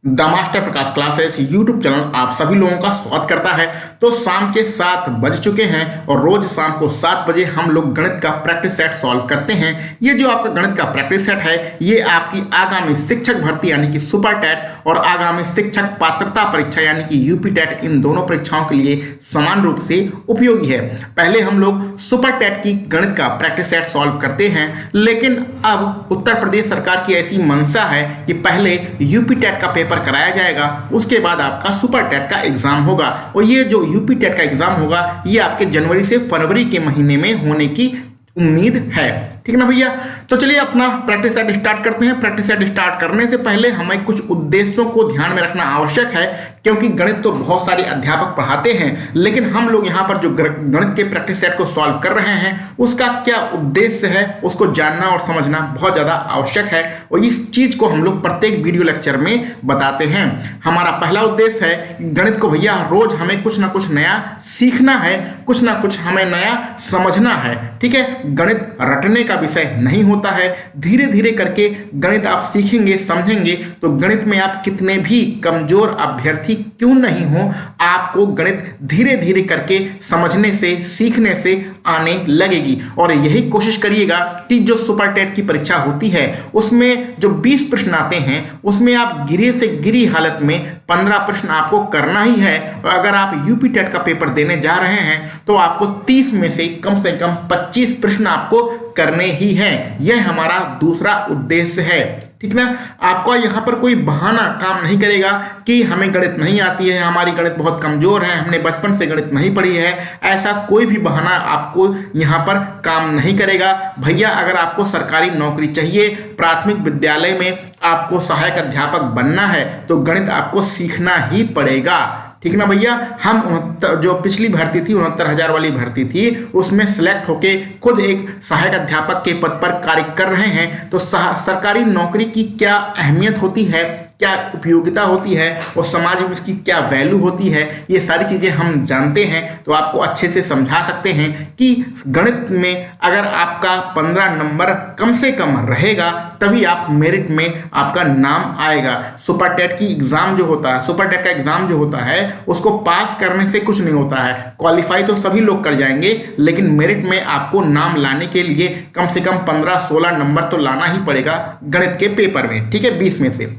The master Prakash classes YouTube channel आप सभी लोगों का स्वागत करता है। तो शाम के 7 बज चुके हैं और रोज शाम को 7 बजे हम लोग गणित का प्रैक्टिस सेट सॉल्व करते हैं। ये जो आपका गणित का प्रैक्टिस सेट है ये आपकी आगामी शिक्षक भर्ती यानी कि सुपर टेट और आगामी शिक्षक पात्रता परीक्षा यानी कि यूपी टेट, इन दोनों परीक्षाओं के लिए समान रूप से उपयोगी है। पहले हम लोग सुपर टेट की गणित का प्रैक्टिस सेट सॉल्व करते हैं, लेकिन अब उत्तर प्रदेश सरकार की ऐसी मंशा है कि पहले यूपी टेट का पेपर कराया जाएगा, उसके बाद आपका सुपर टेट का एग्जाम होगा। और ये जो यूपी टेट का एग्जाम होगा ये आपके जनवरी से फरवरी के महीने में होने की उम्मीद है, ठीक ना भैया। तो चलिए अपना प्रैक्टिस सेट स्टार्ट करते हैं। प्रैक्टिस सेट स्टार्ट करने से पहले हमें कुछ उद्देश्यों को ध्यान में रखना आवश्यक है, क्योंकि गणित तो बहुत सारे अध्यापक पढ़ाते हैं, लेकिन हम लोग यहाँ पर जो गणित के प्रैक्टिस सेट को सॉल्व कर रहे हैं उसका क्या उद्देश्य है उसको जानना और समझना बहुत ज़्यादा आवश्यक है। और इस चीज़ को हम लोग प्रत्येक वीडियो लेक्चर में बताते हैं। हमारा पहला उद्देश्य है गणित को भैया रोज हमें कुछ ना कुछ नया सीखना है, कुछ ना कुछ हमें नया समझना है, ठीक है। गणित रटने का विषय नहीं होता है। धीरे धीरे करके गणित आप सीखेंगे, समझेंगे, तो गणित में आप कितने भी कमजोर अभ्यर्थी क्यों नहीं हो, आपको गणित धीरे धीरे करके समझने से, सीखने से आने लगेगी। और यही कोशिश करिएगा कि जो सुपर टेट की परीक्षा होती है उसमें जो 20 प्रश्न आते हैं उसमें आप गिरे से गिरी हालत में 15 प्रश्न आपको करना ही है। और अगर आप यूपी टेट का पेपर देने जा रहे हैं तो आपको 30 में से कम 25 प्रश्न आपको करने ही हैं। यह हमारा दूसरा उद्देश्य है, ठीक ना। आपका यहाँ पर कोई बहाना काम नहीं करेगा कि हमें गणित नहीं आती है, हमारी गणित बहुत कमजोर है, हमने बचपन से गणित नहीं पढ़ी है। ऐसा कोई भी बहाना आपको यहाँ पर काम नहीं करेगा भैया। अगर आपको सरकारी नौकरी चाहिए, प्राथमिक विद्यालय में आपको सहायक अध्यापक बनना है, तो गणित आपको सीखना ही पड़ेगा, ठीक ना भैया। हम जो पिछली भर्ती थी 69,000 वाली भर्ती थी उसमें सिलेक्ट होके खुद एक सहायक अध्यापक के पद पर कार्य कर रहे हैं। तो सरकारी नौकरी की क्या अहमियत होती है, क्या उपयोगिता होती है और समाज में इसकी क्या वैल्यू होती है, ये सारी चीज़ें हम जानते हैं। तो आपको अच्छे से समझा सकते हैं कि गणित में अगर आपका 15 नंबर कम से कम रहेगा तभी आप मेरिट में आपका नाम आएगा। सुपर टेट की एग्जाम जो होता है, सुपर टेट का एग्जाम जो होता है उसको पास करने से कुछ नहीं होता है। क्वालिफाई तो सभी लोग कर जाएंगे, लेकिन मेरिट में आपको नाम लाने के लिए कम से कम 15-16 नंबर तो लाना ही पड़ेगा गणित के पेपर में, ठीक है, 20 में से।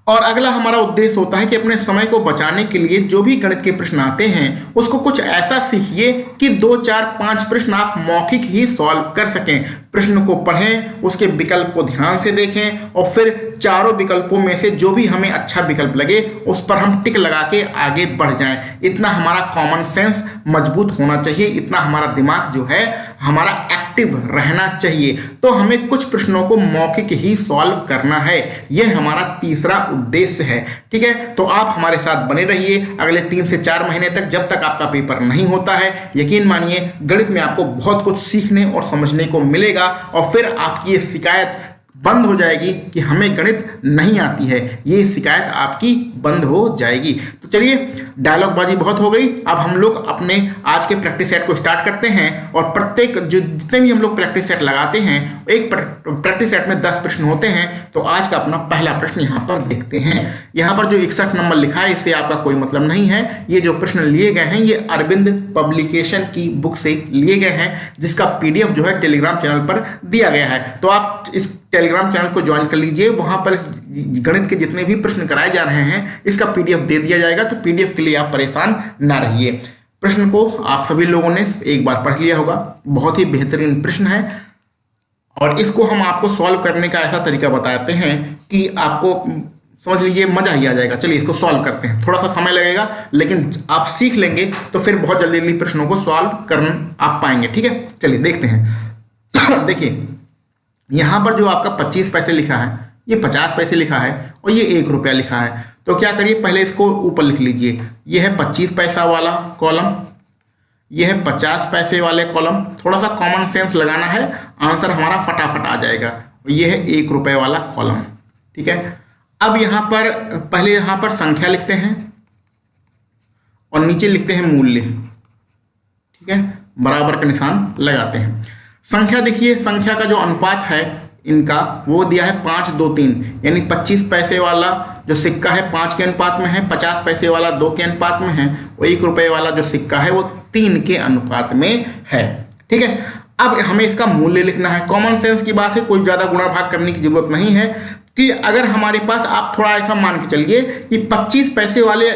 और अगला हमारा उद्देश्य होता है कि अपने समय को बचाने के लिए जो भी गणित के प्रश्न आते हैं उसको कुछ ऐसा सीखिए कि 2, 4, 5 प्रश्न आप मौखिक ही सॉल्व कर सकें। प्रश्न को पढ़ें, उसके विकल्प को ध्यान से देखें और फिर चारों विकल्पों में से जो भी हमें अच्छा विकल्प लगे उस पर हम टिक लगा के आगे बढ़ जाएं। इतना हमारा कॉमन सेंस मजबूत होना चाहिए, इतना हमारा दिमाग जो है हमारा एक्टिव रहना चाहिए। तो हमें कुछ प्रश्नों को मौखिक ही सॉल्व करना है, यह हमारा तीसरा उद्देश्य है, ठीक है। तो आप हमारे साथ बने रहिए अगले 3 से 4 महीने तक, जब तक आपका पेपर नहीं होता है। यकीन मानिए गणित में आपको बहुत कुछ सीखने और समझने को मिलेगा और फिर आपकी ये शिकायत बंद हो जाएगी कि हमें गणित नहीं आती है, ये शिकायत आपकी बंद हो जाएगी। तो चलिए डायलॉग बाजी बहुत हो गई, अब हम लोग अपने आज के प्रैक्टिस सेट को स्टार्ट करते हैं। और प्रत्येक जितने भी हम लोग प्रैक्टिस सेट लगाते हैं, एक प्रैक्टिस सेट में 10 प्रश्न होते हैं। तो आज का अपना पहला प्रश्न यहाँ पर देखते हैं। यहाँ पर जो 61 नंबर लिखा है इससे आपका कोई मतलब नहीं है। ये जो प्रश्न लिए गए हैं ये अरविंद पब्लिकेशन की बुक से लिए गए हैं, जिसका PDF जो है टेलीग्राम चैनल पर दिया गया है। तो आप इस टेलीग्राम चैनल को ज्वाइन कर लीजिए, वहां पर इस गणित के जितने भी प्रश्न कराए जा रहे हैं इसका PDF दे दिया जाएगा। तो PDF के लिए आप परेशान ना रहिए। प्रश्न को आप सभी लोगों ने एक बार पढ़ लिया होगा, बहुत ही बेहतरीन प्रश्न है और इसको हम आपको सॉल्व करने का ऐसा तरीका बताते हैं कि आपको समझ लीजिए मजा ही आ जाएगा। चलिए इसको सॉल्व करते हैं, थोड़ा सा समय लगेगा लेकिन आप सीख लेंगे तो फिर बहुत जल्दी जल्दी प्रश्नों को सॉल्व कर आप पाएंगे, ठीक है। चलिए देखते हैं। देखिए यहाँ पर जो आपका 25 पैसे लिखा है ये 50 पैसे लिखा है और ये 1 रुपया लिखा है। तो क्या करिए पहले इसको ऊपर लिख लीजिए। ये है 25 पैसा वाला कॉलम, ये है 50 पैसे वाले कॉलम। थोड़ा सा कॉमन सेंस लगाना है, आंसर हमारा फटाफट आ जाएगा। ये है 1 रुपये वाला कॉलम, ठीक है। अब यहाँ पर पहले यहाँ पर संख्या लिखते हैं और नीचे लिखते हैं मूल्य, ठीक है, बराबर का निशान लगाते हैं। संख्या देखिए, संख्या का जो अनुपात है इनका वो दिया है 5, 2, 3, यानी 25 पैसे वाला जो सिक्का है 5 के अनुपात में है, 50 पैसे वाला 2 के अनुपात में है, और 1 रुपये वाला जो सिक्का है वो 3 के अनुपात में है। ठीक है, अब हमें इसका मूल्य लिखना है। कॉमन सेंस की बात है, कोई ज़्यादा गुणा भाग करने की जरूरत नहीं है कि अगर हमारे पास, आप थोड़ा ऐसा मान के चलिए कि 25 पैसे वाले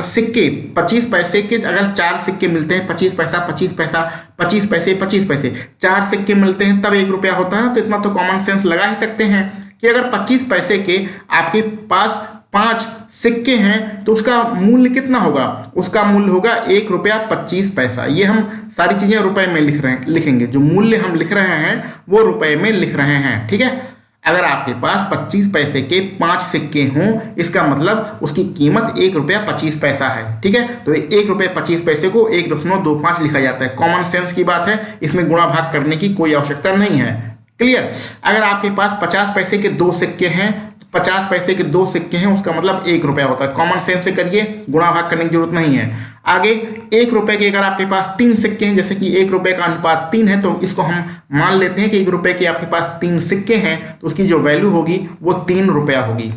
सिक्के, 25 पैसे के अगर 4 सिक्के मिलते हैं, 25 पैसा 25 पैसा 25 पैसे 25 पैसे 4 सिक्के मिलते हैं तब 1 रुपया होता है। तो इतना तो कॉमन सेंस लगा ही सकते हैं कि अगर 25 पैसे के आपके पास 5 सिक्के हैं तो उसका मूल्य कितना होगा, उसका मूल्य होगा 1 रुपया 25 पैसा। ये हम सारी चीज़ें रुपए में लिखेंगे, जो मूल्य हम लिख रहे हैं वो रुपए में लिख रहे हैं। ठीक है, अगर आपके पास 25 पैसे के 5 सिक्के हों, इसका मतलब उसकी कीमत 1 रुपया 25 पैसा है। ठीक है, तो 1 रुपये 25 पैसे को 1.25 लिखा जाता है। कॉमन सेंस की बात है, इसमें गुणा भाग करने की कोई आवश्यकता नहीं है। क्लियर। अगर आपके पास 50 पैसे के 2 सिक्के हैं, 50 पैसे के 2 सिक्के हैं, उसका मतलब 1 रुपया होता है। कॉमन सेंस से करिए, गुणा भाग करने की जरूरत नहीं है। आगे 1 रुपये के अगर आपके पास 3 सिक्के हैं, जैसे कि 1 रुपये का अनुपात 3 है, तो इसको हम मान लेते हैं कि 1 रुपये के आपके पास 3 सिक्के हैं, तो उसकी जो वैल्यू होगी वो 3 रुपया होगी।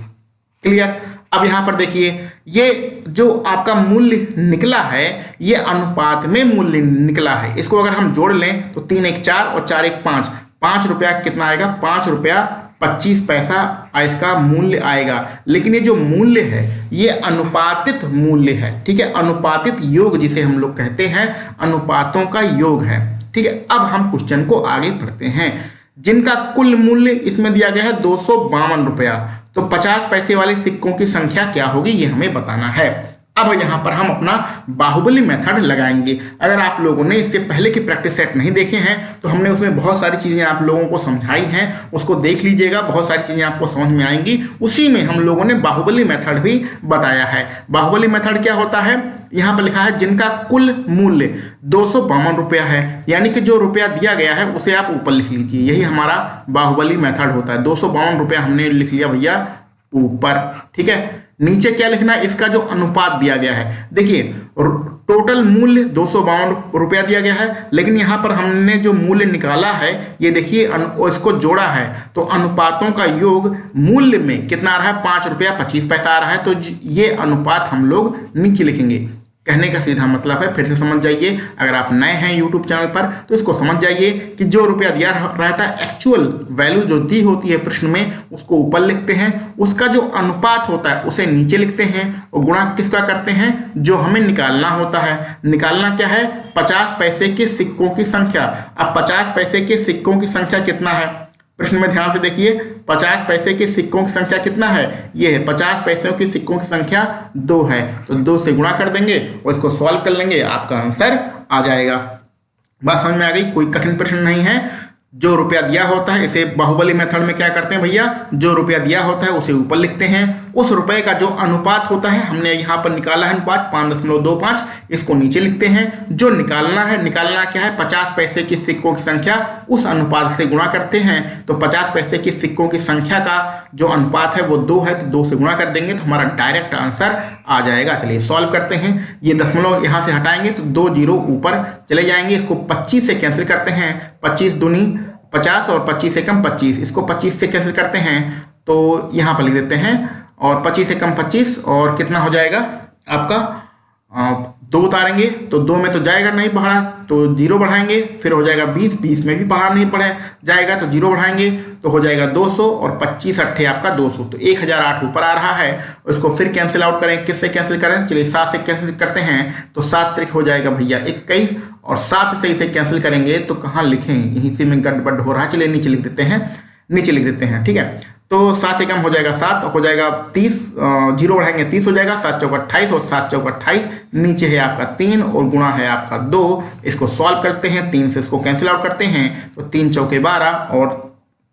क्लियर। अब यहाँ पर देखिए, ये जो आपका मूल्य निकला है ये अनुपात में मूल्य निकला है। इसको अगर हम जोड़ लें तो 3 1 4 और 4 1 5, 5 रुपया कितना आएगा, 5 रुपया 25 पैसा इसका मूल्य आएगा। लेकिन ये जो मूल्य है ये अनुपातित मूल्य है। ठीक है, अनुपातित योग जिसे हम लोग कहते हैं, अनुपातों का योग है। ठीक है, अब हम क्वेश्चन को आगे पढ़ते हैं। जिनका कुल मूल्य इसमें दिया गया है 252 रुपया, तो 50 पैसे वाले सिक्कों की संख्या क्या होगी ये हमें बताना है। अब यहाँ पर हम अपना बाहुबली मेथड लगाएंगे। अगर आप लोगों ने इससे पहले के प्रैक्टिस सेट नहीं देखे हैं तो हमने उसमें बहुत सारी चीज़ें आप लोगों को समझाई हैं, उसको देख लीजिएगा, बहुत सारी चीज़ें आपको समझ में आएंगी। उसी में हम लोगों ने बाहुबली मेथड भी बताया है। बाहुबली मेथड क्या होता है, यहाँ पर लिखा है जिनका कुल मूल्य 252 रुपया है, यानी कि जो रुपया दिया गया है उसे आप ऊपर लिख लीजिए। यही हमारा बाहुबली मेथड होता है। 252 रुपया हमने लिख लिया भैया ऊपर। ठीक है, नीचे क्या लिखना है, इसका जो अनुपात दिया गया है। देखिए, टोटल मूल्य 252 रुपया दिया गया है, लेकिन यहाँ पर हमने जो मूल्य निकाला है ये देखिए इसको जोड़ा है, तो अनुपातों का योग मूल्य में कितना आ रहा है, 5 रुपया 25 पैसा आ रहा है। तो ये अनुपात हम लोग नीचे लिखेंगे। कहने का सीधा मतलब है, फिर से समझ जाइए, अगर आप नए हैं यूट्यूब चैनल पर तो इसको समझ जाइए कि जो रुपया दिया रहता है, एक्चुअल वैल्यू जो दी होती है प्रश्न में, उसको ऊपर लिखते हैं, उसका जो अनुपात होता है उसे नीचे लिखते हैं, और गुणा किसका करते हैं, जो हमें निकालना होता है। निकालना क्या है, 50 पैसे के सिक्कों की संख्या। अब 50 पैसे के सिक्कों की संख्या कितना है, प्रश्न में ध्यान से देखिए, 50 पैसे के सिक्कों की संख्या कितना है, ये है 50 पैसों के सिक्कों की संख्या 2 है, तो 2 से गुणा कर देंगे और इसको सॉल्व कर लेंगे, आपका आंसर आ जाएगा। बात समझ में आ गई, कोई कठिन प्रश्न नहीं है। जो रुपया दिया होता है, इसे बाहुबली मेथड में क्या करते हैं भैया, जो रुपया दिया होता है उसे ऊपर लिखते हैं, उस रुपए का जो अनुपात होता है, हमने यहाँ पर निकाला है अनुपात 5.25, इसको नीचे लिखते हैं। जो निकालना है, निकालना क्या है, 50 पैसे के सिक्कों की संख्या उस अनुपात से गुणा करते हैं, तो 50 पैसे के सिक्कों की संख्या का जो अनुपात है वो 2 है, तो 2 से गुणा कर देंगे तो हमारा डायरेक्ट आंसर आ जाएगा। चलिए सॉल्व करते हैं। ये दशमलव यहाँ से हटाएंगे तो 2 जीरो ऊपर चले जाएंगे, इसको 25 से कैंसिल करते हैं, 25 दूनी 50 और 25 से कम 25, इसको 25 से कैंसिल करते हैं तो यहाँ पर लिख देते हैं, और 25 से कम 25 और कितना हो जाएगा आपका 2 उतारेंगे तो 2 में तो जाएगा नहीं बढ़ा, तो 0 बढ़ाएंगे, फिर हो जाएगा 20, 20 में भी बढ़ा नहीं पड़े जाएगा तो 0 बढ़ाएंगे तो हो जाएगा 200, और 25 अट्ठे आपका 200, तो 1008 ऊपर आ रहा है। उसको फिर कैंसिल आउट करें, किससे कैंसिल करें, चलिए 7 से कैंसिल करते हैं, तो 7 त्रिक हो जाएगा भैया 21, और 7 से इसे कैंसिल करेंगे तो कहाँ लिखें, यहीं से में गड़बड़ हो रहा है, चलिए नीचे लिख देते हैं, नीचे लिख देते हैं। ठीक है, तो 7 एकम हो जाएगा 7, हो जाएगा 30, 0 बढ़ाएंगे 30 हो जाएगा, 7 चौक 28 और 7 चौक 28, नीचे है आपका 3 और गुणा है आपका 2। इसको सॉल्व करते हैं, 3 से इसको कैंसिल आउट करते हैं तो 3 चौके 12 और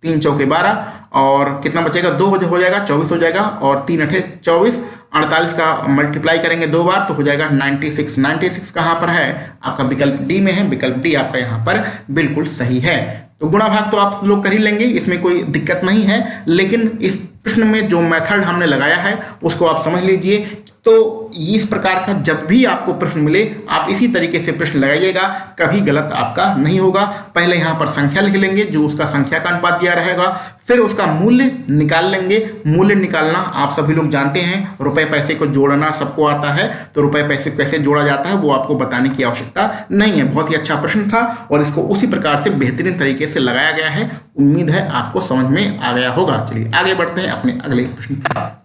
3 चौके 12 और कितना बचेगा, 2 हो जाएगा 24 हो जाएगा, और 3 अठे 24, 48 का मल्टीप्लाई करेंगे 2 बार तो हो जाएगा 96। 96 कहाँ पर है, आपका विकल्प डी में है, विकल्प डी आपका यहाँ पर बिल्कुल सही है। तो गुणा भाग तो आप लोग कर ही लेंगे, इसमें कोई दिक्कत नहीं है, लेकिन इस प्रश्न में जो मेथड हमने लगाया है उसको आप समझ लीजिए। तो इस प्रकार का जब भी आपको प्रश्न मिले आप इसी तरीके से प्रश्न लगाइएगा, कभी गलत आपका नहीं होगा। पहले यहाँ पर संख्या लिख लेंगे, जो उसका संख्या का अनुपात दिया रहेगा, फिर उसका मूल्य निकाल लेंगे। मूल्य निकालना आप सभी लोग जानते हैं, रुपए पैसे को जोड़ना सबको आता है, तो रुपए पैसे कैसे जोड़ा जाता है वो आपको बताने की आवश्यकता नहीं है। बहुत ही अच्छा प्रश्न था और इसको उसी प्रकार से बेहतरीन तरीके से लगाया गया है। उम्मीद है आपको समझ में आ गया होगा। चलिए आगे बढ़ते हैं अपने अगले प्रश्न पर।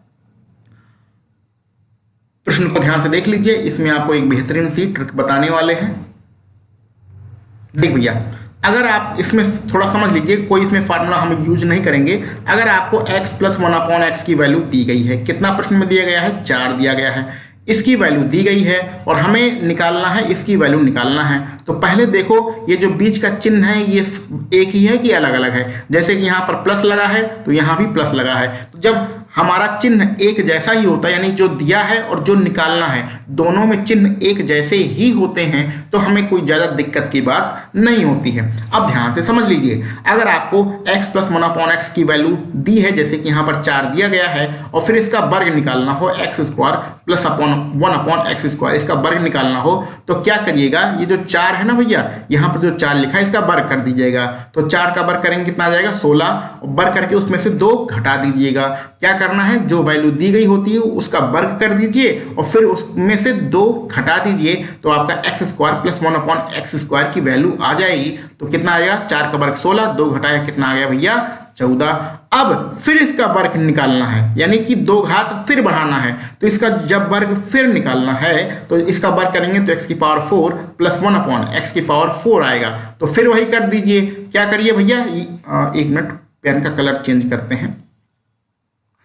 प्रश्न को ध्यान से देख लीजिए, इसमें आपको एक बेहतरीन सी ट्रिक बताने वाले हैं। देख भैया, अगर आप इसमें थोड़ा समझ लीजिए, कोई इसमें फार्मूला हम यूज नहीं करेंगे। अगर आपको x + 1/x की वैल्यू दी गई है, कितना प्रश्न में दिया गया है, 4 दिया गया है, इसकी वैल्यू दी गई है और हमें निकालना है, इसकी वैल्यू निकालना है। तो पहले देखो ये जो बीच का चिन्ह है ये एक ही है कि अलग अलग है। जैसे कि यहाँ पर प्लस लगा है तो यहाँ भी प्लस लगा है। तो जब हमारा चिन्ह एक जैसा ही होता है, यानी जो दिया है और जो निकालना है दोनों में चिन्ह एक जैसे ही होते हैं, तो हमें कोई ज़्यादा दिक्कत की बात नहीं होती है। अब ध्यान से समझ लीजिए, अगर आपको x + 1/x की वैल्यू दी है, जैसे कि यहाँ पर 4 दिया गया है, और फिर इसका वर्ग निकालना हो x² + 1/x², इसका वर्ग निकालना हो, तो क्या करिएगा, ये जो 4 है ना भैया, यहाँ पर जो 4 लिखा है इसका वर्ग कर दीजिएगा। तो 4 का वर्ग करेंगे कितना आ जाएगा, 16, वर्ग करके उसमें से 2 घटा दीजिएगा। क्या करना है, जो वैल्यू दी गई होती है उसका वर्ग कर दीजिए और फिर उसमें से 2 घटा दीजिए, तो आपका x² + 1/x² की वैल्यू आ जाएगी। तो कितना आएगा, 4 का वर्ग 16, 2 घटाया कितना आ गया भैया, 14। अब फिर इसका वर्ग निकालना है, यानी कि 2 घात फिर बढ़ाना है। तो इसका जब वर्ग फिर निकालना है तो इसका वर्ग करेंगे तो x⁴ + 1/x⁴ आएगा। तो फिर वही कर दीजिए। क्या करिए भैया, 1 मिनट पेन का कलर चेंज करते हैं।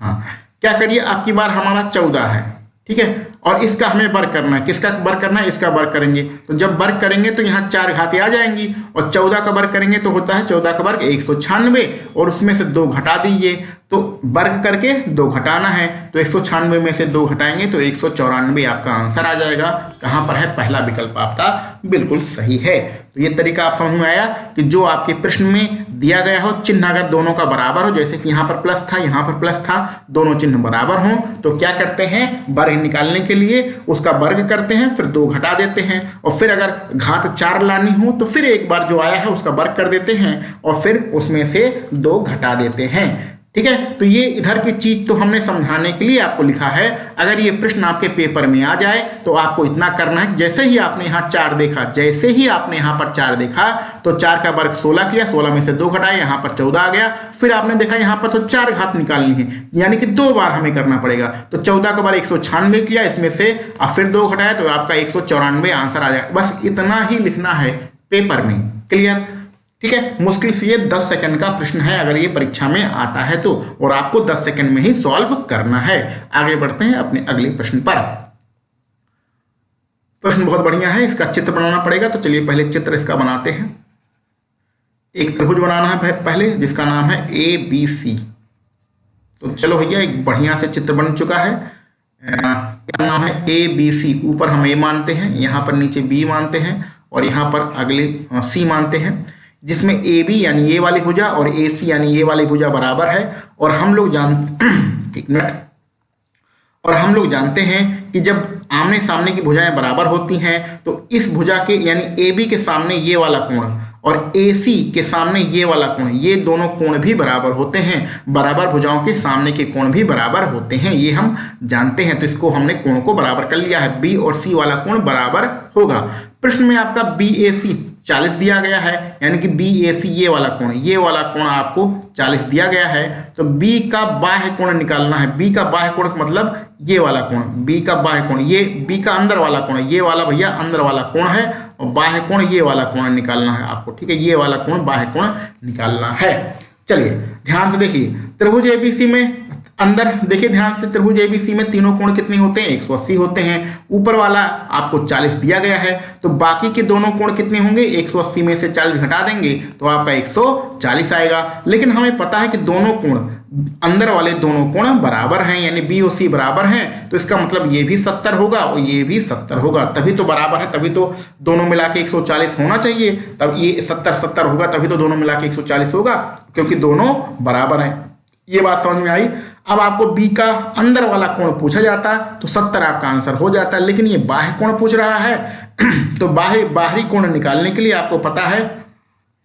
हाँ, क्या करिए, आपकी बार हमारा 14 है, ठीक है, और इसका हमें वर्ग करना है। किसका वर्ग करना है, इसका वर्ग करेंगे। तो जब वर्ग करेंगे तो यहाँ 4 घातें आ जाएंगी और 14 का वर्ग करेंगे तो होता है 14 का वर्ग 196 और उसमें से 2 घटा दीजिए। तो वर्ग करके 2 घटाना है, तो 196 में से 2 घटाएंगे तो 194 आपका आंसर आ जाएगा। कहाँ पर है, पहला विकल्प आपका बिल्कुल सही है। तो ये तरीका आप समझ में आया कि जो आपके प्रश्न में दिया गया हो, चिन्ह अगर दोनों का बराबर हो, जैसे कि यहाँ पर प्लस था, यहाँ पर प्लस था, दोनों चिन्ह बराबर हों, तो क्या करते हैं, वर्ग निकालने के लिए उसका वर्ग करते हैं, फिर 2 घटा देते हैं, और फिर अगर घात 4 लानी हो तो फिर एक बार जो आया है उसका वर्ग कर देते हैं और फिर उसमें से 2 घटा देते हैं। ठीक है, तो ये इधर की चीज तो हमने समझाने के लिए आपको लिखा है। अगर ये प्रश्न आपके पेपर में आ जाए तो आपको इतना करना है, जैसे ही आपने यहाँ 4 देखा, जैसे ही आपने यहाँ पर 4 देखा तो 4 का वर्ग 16 किया, 16 में से 2 घटाए, यहाँ पर 14 आ गया। फिर आपने देखा यहाँ पर तो 4 घात निकालनी है, यानी कि 2 बार हमें करना पड़ेगा। तो 14 का वर्ग 196 किया, इसमें से फिर 2 घटाया तो आपका 194 आंसर आ जाएगा। बस इतना ही लिखना है पेपर में। क्लियर? ठीक है, मुश्किल से ये 10 सेकंड का प्रश्न है अगर ये परीक्षा में आता है तो, और आपको 10 सेकंड में ही सॉल्व करना है। आगे बढ़ते हैं अपने अगले प्रश्न पर। प्रश्न बहुत बढ़िया है, इसका चित्र बनाना पड़ेगा। तो चलिए पहले चित्र इसका बनाते हैं। एक त्रिभुज बनाना है पहले, जिसका नाम है ABC। तो चलो भैया, एक बढ़िया से चित्र बन चुका है। क्या नाम है, ABC। ऊपर हम A मानते हैं, यहाँ पर नीचे B मानते हैं और यहाँ पर अगले C मानते हैं, जिसमें AB यानी ये वाली भुजा और AC यानी ये वाली भुजा बराबर है। और हम लोग हम लोग जानते हैं कि जब आमने सामने की भुजाएं बराबर होती हैं तो इस भुजा के यानी AB के सामने ये वाला कोण और AC के सामने ये वाला कोण, ये दोनों कोण भी बराबर होते हैं। बराबर भुजाओं के सामने के कोण भी बराबर होते हैं, ये हम जानते हैं। तो इसको हमने कोण को बराबर कर लिया है, B और C वाला कोण बराबर होगा। प्रश्न में आपका BAC 40 दिया गया है, यानी कि BAC ये वाला कोण आपको 40 दिया गया है। तो B का बाह्य कोण निकालना है। B का बाह्य कोण मतलब ये वाला कोण, B का बाह्य कोण, ये B का अंदर वाला कोण, ये वाला भैया अंदर वाला कोण है, और बाह्य कोण ये वाला कोण निकालना है आपको। ठीक है, ये वाला कोण बाह्य कोण निकालना है। चलिए ध्यान से देखिए, त्रिभुज ABC में अंदर देखिए ध्यान से, त्रिभुज ABC में तीनों कोण कितने होते हैं, 180 होते हैं। ऊपर वाला आपको 40 दिया गया है, तो बाकी के दोनों कोण कितने होंगे, 180 में से 40 घटा देंगे तो आपका 140 आएगा। लेकिन हमें पता है कि दोनों कोण, अंदर वाले दोनों कोण बराबर हैं, यानी B और C बराबर हैं, तो इसका मतलब ये भी 70 होगा और ये भी 70 होगा। तभी तो बराबर है, तभी तो दोनों मिला के 140 होना चाहिए। तब ये 70 होगा, तभी तो दोनों मिला के 140 होगा, क्योंकि दोनों बराबर हैं। ये बात समझ में आई। अब आपको बी का अंदर वाला कोण पूछा जाता तो 70 आपका आंसर हो जाता है, लेकिन ये बाह्य कोण पूछ रहा है तो बाहरी कोण निकालने के लिए आपको पता है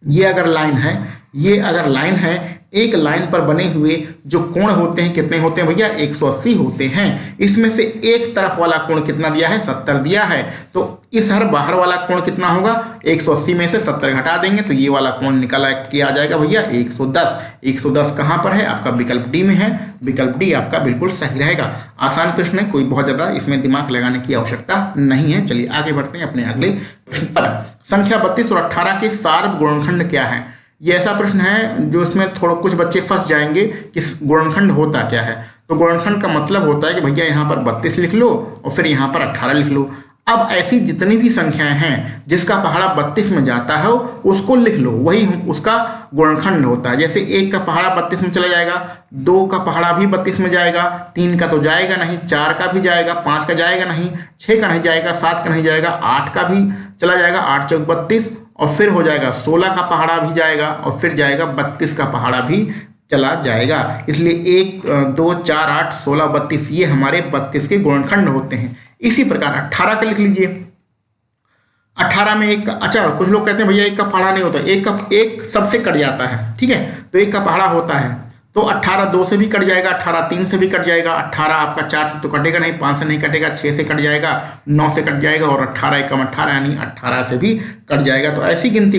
ये अगर लाइन है, एक लाइन पर बने हुए जो कोण होते हैं कितने होते हैं भैया, 180 होते हैं। इसमें से एक तरफ वाला कोण कितना दिया है, 70 दिया है, तो इस हर बाहर वाला कोण कितना होगा, 180 में से 70 घटा देंगे तो ये वाला कोण निकल के आ जाएगा भैया 110। 110 कहाँ पर है, आपका विकल्प डी में है। विकल्प डी आपका बिल्कुल सही रहेगा। आसान प्रश्न है, कोई बहुत ज़्यादा इसमें दिमाग लगाने की आवश्यकता नहीं है। चलिए आगे बढ़ते हैं अपने अगले प्रश्न पर। संख्या 32 और 18 के सार्व गुणनखंड क्या है। ये ऐसा प्रश्न है जो इसमें थोड़ा कुछ बच्चे फंस जाएंगे कि गुणनखंड होता क्या है। तो गुणनखंड का मतलब होता है कि भैया यहाँ पर 32 लिख लो और फिर यहाँ पर 18 लिख लो। अब ऐसी जितनी भी संख्याएं हैं जिसका पहाड़ा 32 में जाता है उसको लिख लो, वही उसका गुणनखंड होता है। जैसे 1 का पहाड़ा 32 में चला जाएगा, 2 का पहाड़ा भी 32 में जाएगा, 3 का तो जाएगा नहीं, 4 का भी जाएगा, 5 का जाएगा नहीं, 6 का नहीं जाएगा, 7 का नहीं जाएगा, 8 का भी चला जाएगा, 8 चौक 32, और फिर हो जाएगा 16 का पहाड़ा भी जाएगा, और फिर जाएगा 32 का पहाड़ा भी चला जाएगा। इसलिए 1, 2, 4, 8, 16, 32 ये हमारे 32 के गुणनखंड होते हैं। इसी प्रकार 18 का लिख लीजिए। 18 में एक, अच्छा कुछ लोग कहते हैं भैया 1 का पहाड़ा नहीं होता, एक सबसे कट जाता है, ठीक है, तो 1 का पहाड़ा होता है। तो 18 2 से भी कट जाएगा, 18 3 से भी कट जाएगा, 18 आपका 4 से तो कटेगा नहीं, 5 से नहीं कटेगा, 6 से कट जाएगा, 9 से कट जाएगा, और 18 एकम 18 यानी 18 से भी कट जाएगा। तो ऐसी गिनती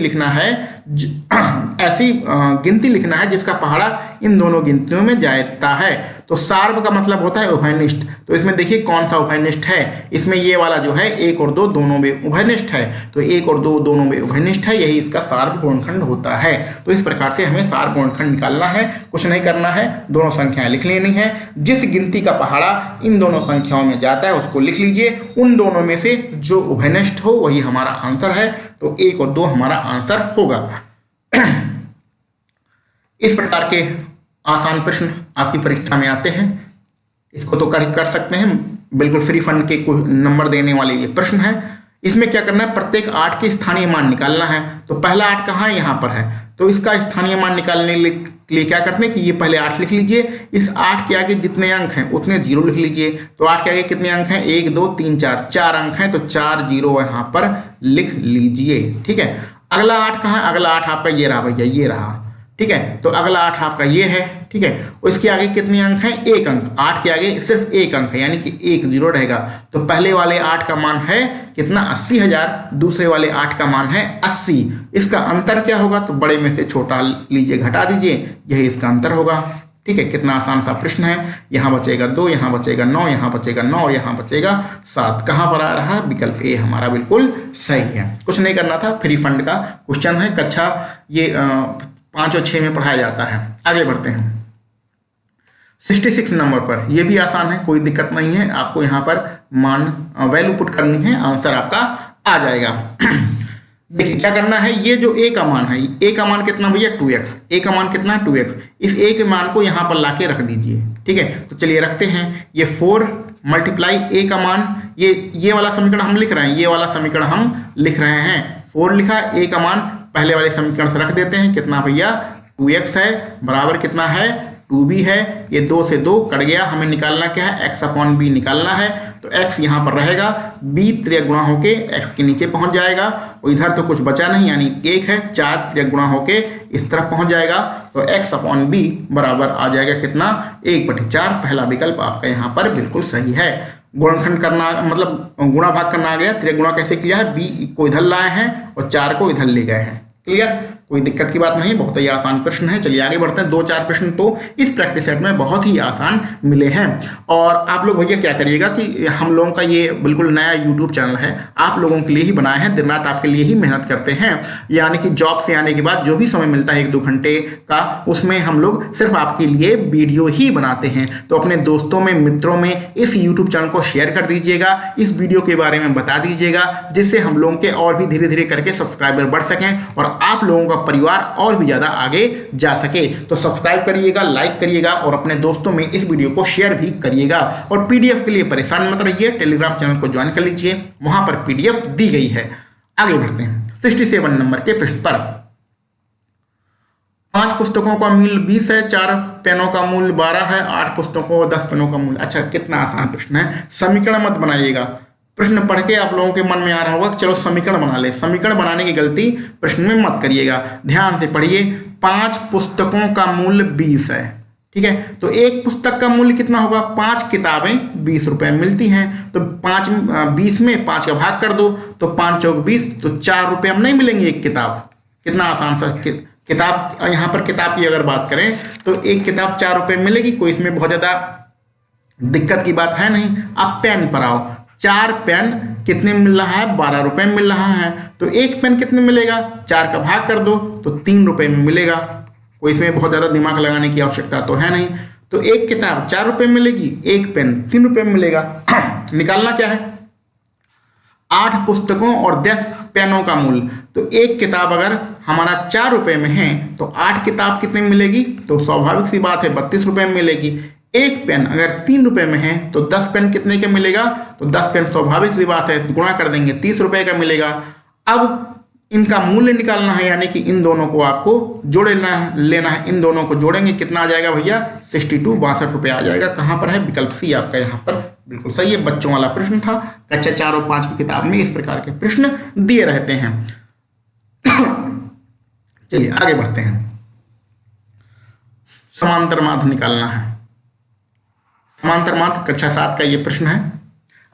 लिखना है जिसका पहाड़ा इन दोनों गिनतियों में जाता है। तो सार्व का मतलब होता है उभयनिष्ठ। तो इसमें देखिए कौन सा उभयनिष्ठ है, इसमें ये वाला जो है 1 और 2 दोनों में उभयनिष्ठ है। तो 1 और 2 दोनों में उभयनिष्ठ है, यही इसका सार्व गुणनखंड होता है। तो इस प्रकार से हमें सार्व गुणनखंड निकालना है, कुछ नहीं करना है, दोनों संख्याएं लिख लेनी है। जिस गिनती का पहाड़ा इन दोनों संख्याओं में जाता है उसको लिख लीजिए, उन दोनों में से जो उभयनिष्ठ हो वही हमारा आंसर है। तो 1 और 2 हमारा आंसर होगा। इस प्रकार के आसान प्रश्न आपकी परीक्षा में आते हैं, इसको तो कर सकते हैं, बिल्कुल फ्री फंड के कोई नंबर देने वाले ये प्रश्न है। इसमें क्या करना है, प्रत्येक 8 के स्थानीय मान निकालना है। तो पहला 8 कहाँ है, यहाँ पर है, तो इसका स्थानीय मान निकालने के लिए क्या करते हैं कि ये पहले 8 लिख लीजिए, इस 8 के आगे जितने अंक हैं उतने 0 लिख लीजिए। तो 8 के आगे कितने अंक हैं, 1 2 3 4 अंक हैं, तो 4 0 यहाँ पर लिख लीजिए, ठीक है। अगला 8 कहाँ है, अगला 8 आपका ये रहा भैया, ये रहा, ठीक है। तो अगला 8 आपका ये है, ठीक है। और इसके आगे कितने अंक हैं, 1 अंक, 8 के आगे सिर्फ 1 अंक है, यानी कि 1 0 रहेगा। तो पहले वाले 8 का मान है कितना, 80,000, दूसरे वाले 8 का मान है 80। इसका अंतर क्या होगा, तो बड़े में से छोटा लीजिए, घटा दीजिए, यही इसका अंतर होगा, ठीक है। कितना आसान सा प्रश्न है। यहाँ बचेगा 2, यहाँ बचेगा 9, यहाँ बचेगा 9, यहाँ बचेगा 7। कहाँ पर आ रहा है, विकल्प ए हमारा बिल्कुल सही है। कुछ नहीं करना था, फ्री फंड का क्वेश्चन है, कक्षा ये 5 और 6 में पढ़ाया जाता है। आगे बढ़ते हैं 66 नंबर पर, यह भी आसान है, कोई दिक्कत नहीं है। आपको यहाँ पर मान वैल्यू पुट करनी है, आंसर आपका आ जाएगा। देखिए क्या करना है, ये जो ए का मान है, ए का मान कितना भैया 2x, ए का मान कितना है 2x, इस ए के मान को यहाँ पर लाके रख दीजिए, ठीक है। तो चलिए रखते हैं, ये 4 मल्टीप्लाई ए का मान, ये वाला समीकरण हम लिख रहे हैं, ये वाला समीकरण हम लिख रहे हैं, 4 लिखा, ए का मान पहले वाले समीकरण से रख देते हैं, कितना भैया 2x है, बराबर कितना है 2b है, ये 2 से 2 कट गया, हमें निकालना क्या है, x/b निकालना है। तो x यहाँ पर रहेगा, b त्रिगुणा होके x के नीचे पहुँच जाएगा, और इधर तो कुछ बचा नहीं, यानी 1 है, 4 त्रिगुणा होके इस तरफ पहुँच जाएगा। तो x/b बराबर आ जाएगा कितना, 1/4। पहला विकल्प आपका यहाँ पर बिल्कुल सही है। गुणनखंड करना मतलब गुणा भाग करना आ गया, त्रिगुणा कैसे किया है, b को इधर लाए हैं और 4 को इधर ले गए हैं। क्लियर, कोई दिक्कत की बात नहीं, बहुत ही आसान प्रश्न है। चलिए आगे बढ़ते हैं। 2-4 प्रश्न तो इस प्रैक्टिस सेट में बहुत ही आसान मिले हैं। और आप लोग भैया क्या करिएगा कि हम लोगों का ये बिल्कुल नया यूट्यूब चैनल है, आप लोगों के लिए ही बनाए हैं, दिन रात आपके लिए ही मेहनत करते हैं। यानी कि जॉब से आने के बाद जो भी समय मिलता है 1-2 घंटे का, उसमें हम लोग सिर्फ आपके लिए वीडियो ही बनाते हैं। तो अपने दोस्तों में, मित्रों में इस यूट्यूब चैनल को शेयर कर दीजिएगा, इस वीडियो के बारे में बता दीजिएगा, जिससे हम लोगों के और भी धीरे धीरे करके सब्सक्राइबर बढ़ सकें और आप लोगों का परिवार और भी ज़्यादा आगे जा सके। तो सब्सक्राइब करिएगा, लाइक करिएगा और अपने दोस्तों में इस वीडियो को शेयर भी करिएगा। और पीडीएफ के लिए परेशान मत रहिए, टेलीग्राम चैनल को ज्वाइन कर लीजिए, वहां पर पीडीएफ दी गई है। आगे बढ़ते हैं 67 नंबर के प्रश्न पर। 5 पुस्तकों का मूल्य 20 है, 4 पेनों का मूल्य 12 है, 8 पुस्तकों और 10 पेनों का मूल्य। अच्छा, कितना आसान प्रश्न है। समीकरण मत बनाइएगा, प्रश्न पढ़ के आप लोगों के मन में आ रहा होगा चलो समीकरण बना ले। समीकरण बनाने की गलती प्रश्न में मत करिएगा, ध्यान से पढ़िए। 5 पुस्तकों का मूल्य 20 है, ठीक है, तो एक पुस्तक का मूल्य कितना होगा? 5 किताबें 20 रुपए मिलती हैं, तो 20 में 5 का भाग कर दो, तो 5 चौक 20, तो 4 रुपये हम नहीं मिलेंगे एक किताब। कितना आसान सा किताब। यहाँ पर किताब की अगर बात करें तो एक किताब 4 रुपये मिलेगी, कोई इसमें बहुत ज़्यादा दिक्कत की बात है नहीं। अब पेन पर आओ, 4 पेन कितने मिल रहा है? 12 रुपये मिल रहा है, तो एक पेन कितने मिलेगा? 4 का भाग कर दो तो 3 रुपये में मिलेगा। कोई इसमें बहुत ज़्यादा दिमाग लगाने की आवश्यकता तो है नहीं। तो एक किताब 4 रुपये मिलेगी, एक पेन 3 रुपये में मिलेगा। निकालना क्या है? 8 पुस्तकों और 10 पेनों का मूल्य। तो एक किताब अगर हमारा 4 रुपये में है तो 8 किताब कितने में मिलेगी? तो स्वाभाविक सी बात है 32 रुपये में मिलेगी। एक पेन अगर 3 रुपये में है तो 10 पेन कितने का मिलेगा? तो 10 पेन स्वाभाविक सी बात है गुणा कर देंगे 30 रुपये का मिलेगा। अब इनका मूल्य निकालना है, यानी कि इन दोनों को आपको जोड़ लेना है। इन दोनों को जोड़ेंगे कितना आ जाएगा भैया? 62 रुपये आ जाएगा। कहाँ पर है? विकल्प सी आपका यहाँ पर बिल्कुल सही है। बच्चों वाला प्रश्न था, कक्षा 4 और 5 की किताब में इस प्रकार के प्रश्न दिए रहते हैं। चलिए आगे बढ़ते हैं। समांतर माध्य निकालना है। समांतर माध्य कक्षा 7 का ये प्रश्न है।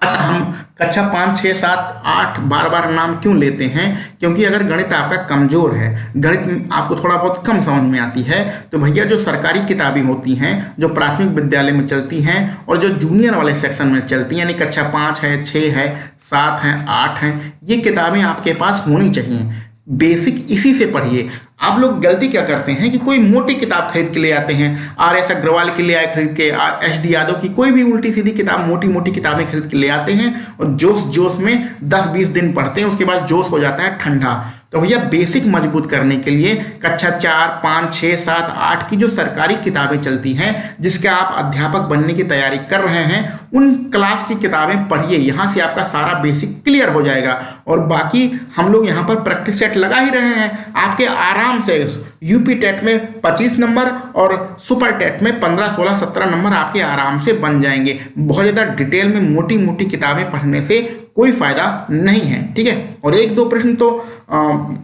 अच्छा, हम कक्षा 5, 6, 7, 8 बार नाम क्यों लेते हैं? क्योंकि अगर गणित आपका कमजोर है, गणित आपको थोड़ा बहुत कम समझ में आती है, तो भैया जो सरकारी किताबें होती हैं, जो प्राथमिक विद्यालय में चलती हैं और जो जूनियर वाले सेक्शन में चलती हैं, यानी कक्षा 5 है, 6 है, 7 है, 8 है, ये किताबें आपके पास होनी चाहिए। बेसिक इसी से पढ़िए। आप लोग गलती क्या करते हैं कि कोई मोटी किताब खरीद के ले आते हैं, RS अग्रवाल की ले आए खरीद के, HD यादव की, कोई भी उल्टी सीधी किताब, मोटी मोटी किताबें खरीद के ले आते हैं और जोश में 10-20 दिन पढ़ते हैं, उसके बाद जोश हो जाता है ठंडा। तो भैया बेसिक मजबूत करने के लिए कक्षा 4, 5, 6, 7, 8 की जो सरकारी किताबें चलती हैं, जिसके आप अध्यापक बनने की तैयारी कर रहे हैं, उन क्लास की किताबें पढ़िए। यहाँ से आपका सारा बेसिक क्लियर हो जाएगा। और बाकी हम लोग यहाँ पर प्रैक्टिस सेट लगा ही रहे हैं, आपके आराम से यूपी टेट में 25 नंबर और सुपर टेट में 15, 16, 17 नंबर आपके आराम से बन जाएंगे। बहुत ज़्यादा डिटेल में मोटी मोटी किताबें पढ़ने से कोई फायदा नहीं है, ठीक है। और 1-2 प्रश्न तो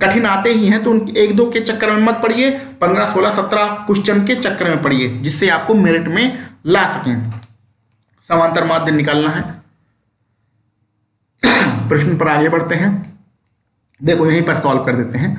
कठिन आते ही हैं, तो उन 1-2 के चक्कर में मत पढ़िए, 15, 16, 17 क्वेश्चन के चक्कर में पढ़िए, जिससे आपको मेरिट में ला सकें। समांतर माध्य निकालना है। प्रश्न पर आगे बढ़ते हैं। देखो यहीं पर सॉल्व कर देते हैं।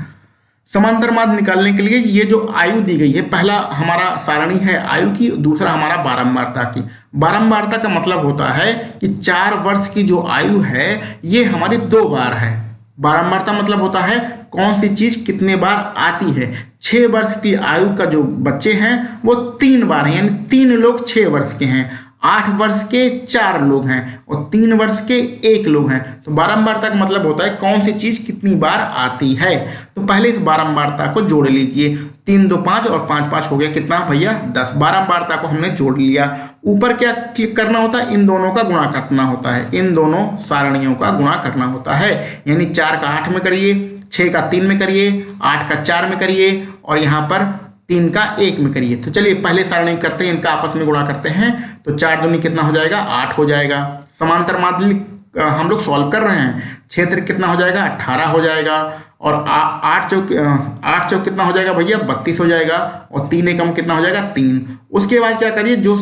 समांतर माध्य निकालने के लिए ये जो आयु दी गई है, पहला हमारा सारणी है आयु की, दूसरा हमारा बारंबारता की। बारंबारता का मतलब होता है कि 4 वर्ष की जो आयु है ये हमारी 2 बार है। बारंबारता मतलब होता है कौन सी चीज कितने बार आती है। 6 वर्ष की आयु का जो बच्चे हैं वो 3 बार हैं, यानी 3 लोग 6 वर्ष के हैं। 8 वर्ष के 4 लोग हैं और 3 वर्ष के 1 लोग हैं। तो बारंबारता का मतलब होता है कौन सी चीज कितनी बार आती है। तो पहले इस बारंबारता को जोड़ लीजिए। 3, 2, 5 और 5, 5 हो गया कितना भैया? 10। बारंबारता को हमने जोड़ लिया। ऊपर क्या करना होता है? इन दोनों का गुणा करना होता है, इन दोनों सारणियों का गुणा करना होता है। यानी 4 का 8 में करिए, 6 का 3 में करिए, 8 का 4 में करिए और यहाँ पर 3 का 1 में करिए। तो चलिए पहले सारणी करते हैं, इनका आपस में गुणा करते हैं। तो 4 दूनी कितना हो जाएगा? 8 हो जाएगा। समांतर माध्य हम लोग सॉल्व कर रहे हैं। क्षेत्र कितना हो जाएगा? 18 हो जाएगा। और 8 चौक कितना हो जाएगा भैया? 32 हो जाएगा। और 3 एकम कितना हो जाएगा? 3। उसके बाद क्या करिए, जो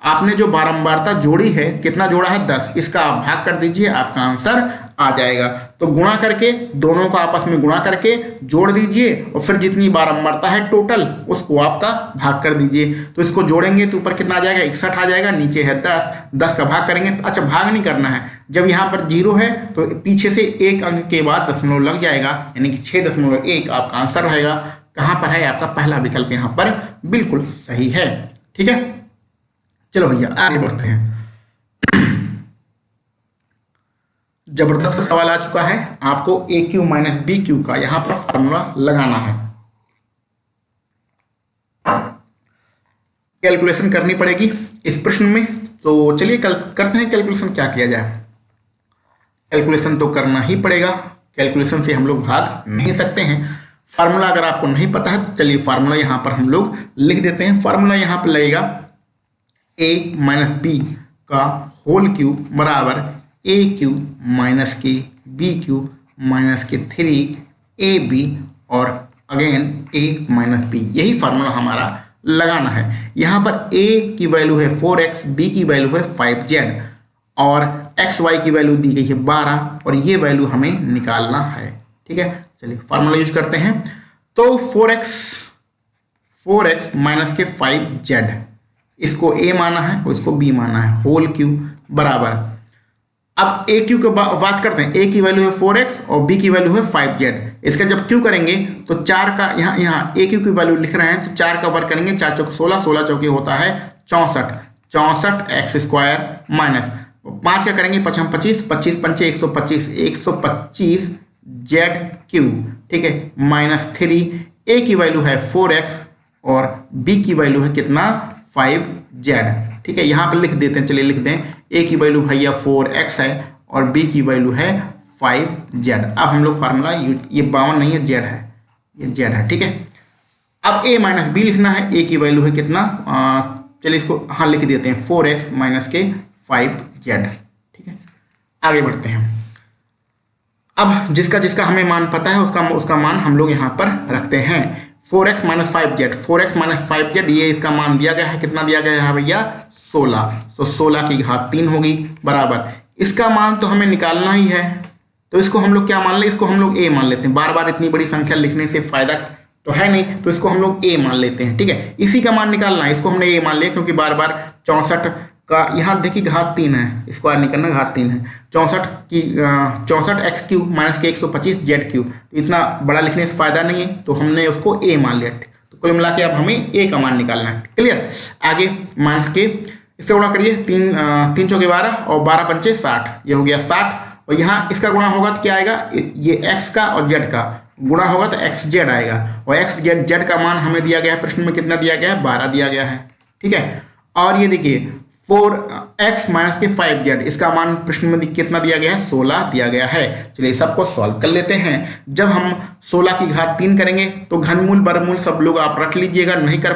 आपने जो बारंबारता जोड़ी है, कितना जोड़ा है? 10। इसका आप भाग कर दीजिए, आपका आंसर आ जाएगा। तो गुणा करके, दोनों को आपस में गुणा करके जोड़ दीजिए और फिर जितनी बारंबारता है टोटल उसको आपका भाग कर दीजिए। तो इसको जोड़ेंगे तो ऊपर कितना आ जाएगा? 61 आ जाएगा। नीचे है 10, 10 का भाग करेंगे। अच्छा, भाग नहीं करना है, जब यहाँ पर 0 है तो पीछे से 1 अंक के बाद दशमलव लग जाएगा, यानी कि 6.1 आपका आंसर रहेगा। कहाँ पर है? आपका पहला विकल्प यहाँ पर बिल्कुल सही है, ठीक है। चलो भैया आगे बढ़ते हैं। जबरदस्त सवाल आ चुका है। आपको AQ माइनस BQ का यहां पर फॉर्मूला लगाना है, कैलकुलेशन करनी पड़ेगी इस प्रश्न में। तो चलिए कल करते हैं कैलकुलेशन, क्या किया जाए। कैलकुलेशन तो करना ही पड़ेगा, कैलकुलेशन से हम लोग भाग नहीं सकते हैं। फार्मूला अगर आपको नहीं पता है तो चलिए फार्मूला यहाँ पर हम लोग लिख देते हैं। फार्मूला यहाँ पर लगेगा a माइनस बी का होल क्यूब बराबर a क्यूब माइनस के बी क्यूब माइनस के 3ab और अगेन a माइनस बी। यही फार्मूला हमारा लगाना है। यहाँ पर a की वैल्यू है 4x, b की वैल्यू है 5z और xy की वैल्यू दी गई है 12 और ये वैल्यू हमें निकालना है। ठीक है, चलिए फार्मूला यूज करते हैं। तो 4x माइनस के 5z, इसको a माना है और इसको b माना है, होल क्यूब बराबर। अब a क्यू की बात करते हैं। a की वैल्यू है 4x और b की वैल्यू है 5z। इसका जब क्यू करेंगे तो 4 का यहाँ a क्यू की वैल्यू लिख रहे हैं तो 4 का वर्ग करेंगे, 4 चौके 16, 16 चौके होता है 64, 64x स्क्वायर माइनस 5 का करेंगे 5 25, 25 पंचे 125, 125 z क्यूब। ठीक है, माइनस 3, a की वैल्यू है 4x और b की वैल्यू है कितना 5z। ठीक है, यहाँ पर लिख देते हैं, चलिए लिख दें। a की वैल्यू भैया 4x है और b की वैल्यू है 5z। अब हम लोग फार्मूला ये 52 नहीं है, z है, ये z है। ठीक है, अब a माइनस बी लिखना है। a की वैल्यू है कितना, चलिए इसको हाँ लिख देते हैं 4x माइनस के 5z। ठीक है, आगे बढ़ते हैं। अब जिसका जिसका हमें मान पता है उसका मान हम लोग यहाँ पर रखते हैं। 4x minus 5z, 4x minus 5z, ये इसका मान दिया गया है, कितना दिया गया है भैया 16, तो 16 की घात 3 होगी बराबर। इसका मान तो हमें निकालना ही है, तो इसको हम लोग क्या मान ले, इसको हम लोग a मान लेते हैं। बार बार इतनी बड़ी संख्या लिखने से फायदा तो है नहीं, तो इसको हम लोग a मान लेते हैं। ठीक है, इसी का मान निकालना है, इसको हमने a मान लिया क्योंकि बार बार 64 का यहाँ देखिए घात 3 है, स्क्वायर निकलना घात 3 है। 64 x क्यूब माइनस के 125 z क्यूब, तो इतना बड़ा लिखने से फायदा नहीं है, तो हमने उसको a मान लिया। तो कुल मिला के अब हमें a का मान निकालना है। क्लियर, आगे माइनस के इससे गुणा करिए, 3 चौके 12 और 12 पंचे 60, ये हो गया 60 और यहाँ इसका गुणा होगा तो क्या आएगा, ये x का और z का गुणा होगा तो xz आएगा और z का मान हमें दिया गया है, प्रश्न में कितना दिया गया है 12 दिया गया है। ठीक है, और ये देखिए 4x माइनस के 5z, इसका मान प्रश्न में कितना दिया गया है 16 दिया गया है। चलिए सबको सॉल्व कर लेते हैं। जब हम 16 की घात 3 करेंगे तो घनमूल वर्गमूल सब लोग आप रख लीजिएगा, नहीं कर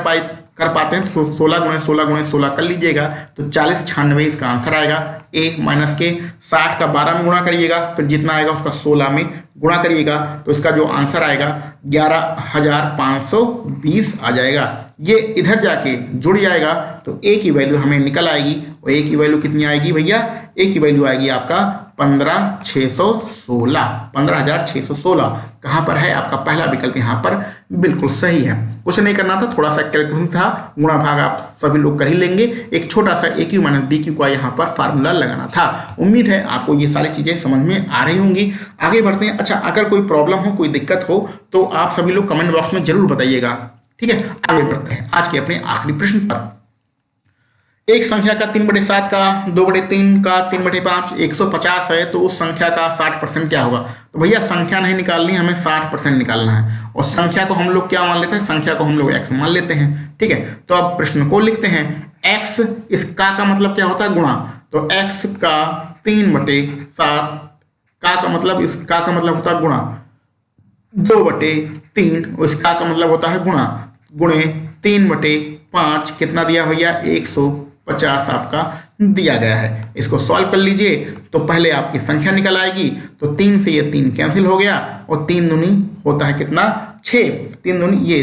पाते हैं तो 16 गुणे 16 गुणे 16 कर लीजिएगा, तो 40 96 इसका आंसर आएगा। a माइनस के 60 का 12 में गुणा करिएगा, फिर जितना आएगा उसका 16 में गुणा करिएगा, तो इसका जो आंसर आएगा 11520 आ जाएगा। ये इधर जाके जुड़ जाएगा तो a की वैल्यू हमें निकल आएगी और a की वैल्यू कितनी आएगी भैया, a की वैल्यू आएगी आपका 15616, 15616 कहाँ पर है आपका पहला विकल्प यहाँ पर बिल्कुल सही है। कुछ नहीं करना था, थोड़ा सा कैलकुलेशन था, गुणा भाग आप सभी लोग कर ही लेंगे। एक छोटा सा a cube minus B cube का यहाँ पर फार्मूला लगाना था। उम्मीद है आपको ये सारी चीजें समझ में आ रही होंगी। आगे बढ़ते हैं। अच्छा, अगर कोई प्रॉब्लम हो, कोई दिक्कत हो तो आप सभी लोग कमेंट बॉक्स में जरूर बताइएगा। ठीक है, आगे बढ़ते हैं आज के अपने आखिरी प्रश्न पर। एक संख्या का 3/7 का 2/3 का 3/5 150 है, तो उस संख्या का 60% क्या होगा। तो भैया संख्या नहीं निकालनी, हमें 60% निकालना है और संख्या को हम लोग क्या मान लेते हैं, संख्या को हम लोग x मान लेते हैं। ठीक है, तो अब प्रश्न को लिखते हैं। x इस का मतलब क्या होता है गुणा, तो x का 3/7 का मतलब इस का मतलब होता है गुणा, 2/3 और इस का मतलब होता है गुणा, गुणे 3/5 कितना दिया भैया 150 आपका दिया गया है। इसको सॉल्व कर लीजिए तो पहले आपकी संख्या निकल आएगी, तो 3 से ये 3 कैंसिल हो गया और 3 दूनी होता है कितना 6, 3 दूनी ये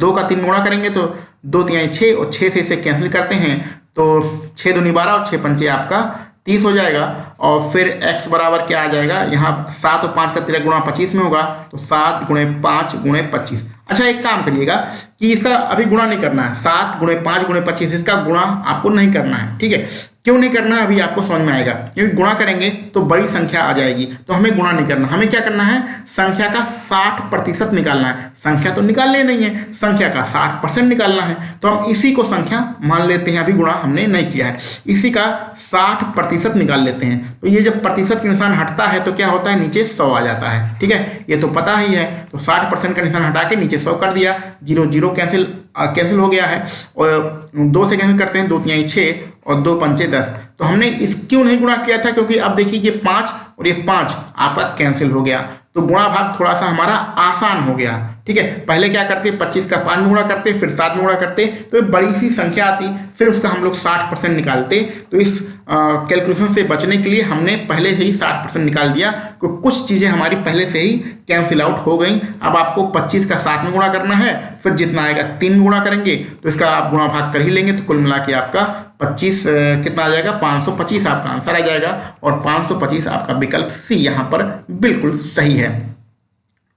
2 का 3 गुणा करेंगे तो 2 3 6 और 6 से इसे कैंसिल करते हैं तो 6 दूनी 12 और 6 पंचे आपका 30 हो जाएगा। और फिर x बराबर क्या आ जाएगा, यहाँ 7 और 5 का 13 गुणा 25 में होगा, तो 7 गुणे 5 गुणे 25। अच्छा, एक काम करिएगा कि इसका अभी गुणा नहीं करना है, 7 गुणे 5 गुणे 25 इसका गुणा आपको नहीं करना है। ठीक है, क्यों नहीं करना है अभी आपको समझ में आएगा, क्योंकि गुणा करेंगे तो बड़ी संख्या आ जाएगी, तो हमें गुणा नहीं करना। हमें क्या करना है, संख्या का 60% निकालना है। संख्या तो निकालनी नहीं है, संख्या का 60% निकालना है, तो हम इसी को संख्या मान लेते हैं। अभी गुणा हमने नहीं किया है, इसी का 60% निकाल लेते हैं। तो ये जब प्रतिशत का निशान हटता है तो क्या होता है, नीचे 100 आ जाता है। ठीक है, ये तो पता ही है। तो 60% का निशान हटा के नीचे 100 कर दिया, 0 0 कैंसिल हो गया है और 2 से कैंसिल करते हैं, 2 3 6 और 2 पंचे 10। तो हमने इस क्यों नहीं गुणा किया था, क्योंकि अब देखिए ये 5 और ये 5 आपका कैंसिल हो गया, तो गुणा भाग थोड़ा सा हमारा आसान हो गया। ठीक है, पहले क्या करते 25 का 5 में गुणा करते, फिर 7 में गुणा करते, तो एक बड़ी सी संख्या आती, फिर उसका हम लोग 60% निकालते। तो इस कैलकुलेशन से बचने के लिए हमने पहले से ही 60% निकाल दिया, क्योंकि कुछ चीज़ें हमारी पहले से ही कैंसिल आउट हो गई। अब आपको 25 का 7 में गुणा करना है, फिर जितना आएगा 3 में गुणा करेंगे, तो इसका आप गुणा भाग कर ही लेंगे, तो कुल मिला के आपका 25 कितना आ जाएगा 525 आपका आंसर आ जाएगा। और 525 आपका विकल्प सी यहाँ पर बिल्कुल सही है।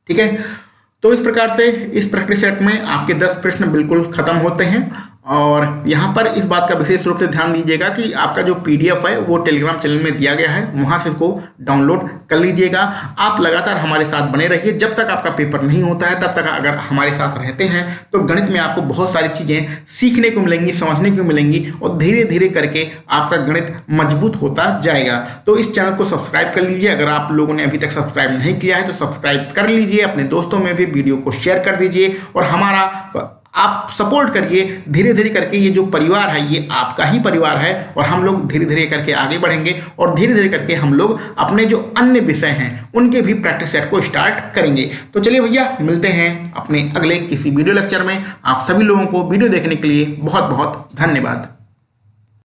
ठीक है, तो इस प्रकार से इस प्रैक्टिस सेट में आपके 10 प्रश्न बिल्कुल खत्म होते हैं। और यहाँ पर इस बात का विशेष रूप से ध्यान दीजिएगा कि आपका जो PDF है वो टेलीग्राम चैनल में दिया गया है, वहाँ से इसको डाउनलोड कर लीजिएगा। आप लगातार हमारे साथ बने रहिए, जब तक आपका पेपर नहीं होता है तब तक अगर हमारे साथ रहते हैं तो गणित में आपको बहुत सारी चीज़ें सीखने को मिलेंगी, समझने को मिलेंगी, और धीरे धीरे करके आपका गणित मजबूत होता जाएगा। तो इस चैनल को सब्सक्राइब कर लीजिए, अगर आप लोगों ने अभी तक सब्सक्राइब नहीं किया है तो सब्सक्राइब कर लीजिए, अपने दोस्तों में भी वीडियो को शेयर कर दीजिए, और हमारा आप सपोर्ट करिए। धीरे धीरे करके ये जो परिवार है ये आपका ही परिवार है, और हम लोग धीरे धीरे करके आगे बढ़ेंगे, और धीरे धीरे करके हम लोग अपने जो अन्य विषय हैं उनके भी प्रैक्टिस सेट को स्टार्ट करेंगे। तो चलिए भैया, मिलते हैं अपने अगले किसी वीडियो लेक्चर में। आप सभी लोगों को वीडियो देखने के लिए बहुत बहुत धन्यवाद।